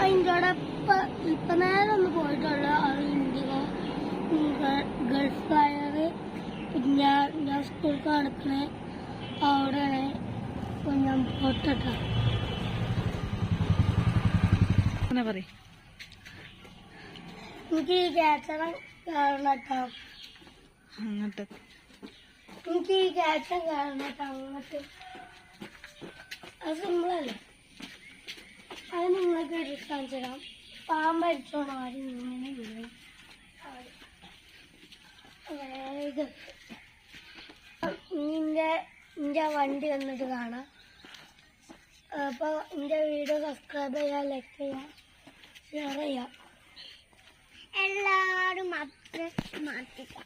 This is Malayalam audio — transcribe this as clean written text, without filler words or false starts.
അതിൻ്റെ ഇപ്പൊ നേരെ ഒന്ന് പോയിട്ടുള്ള അത് ഇന്ത്യക ഗൾഫ് ഫയർ ഞാൻ സ്കൂളിൽ നടക്കണേ അവിടെയാണ് ഞാൻ പോട്ടിട്ട എനിക്ക് ഈ ക്യാച്ചറ കാരണട്ടോ അങ്ങോട്ട് എനിക്ക് ഈ ക്യാച്ചർ കാരണട്ടോ അങ്ങോട്ട് അത് സിമ്പിളല്ലേ അത് നിങ്ങൾക്ക് കാണിച്ചു തരാം പാമ്പരിച്ചോണം ആരും ഇങ്ങനെ വീഴും വേഗം നിന്റെ വണ്ടി വന്നിട്ട് കാണാം അപ്പോൾ എൻ്റെ വീഡിയോ സബ്സ്ക്രൈബ് ചെയ്യാം ലൈക്ക് ചെയ്യാം ഷെയർ ചെയ്യാം എല്ലാവരും മാറ്റിക്കാം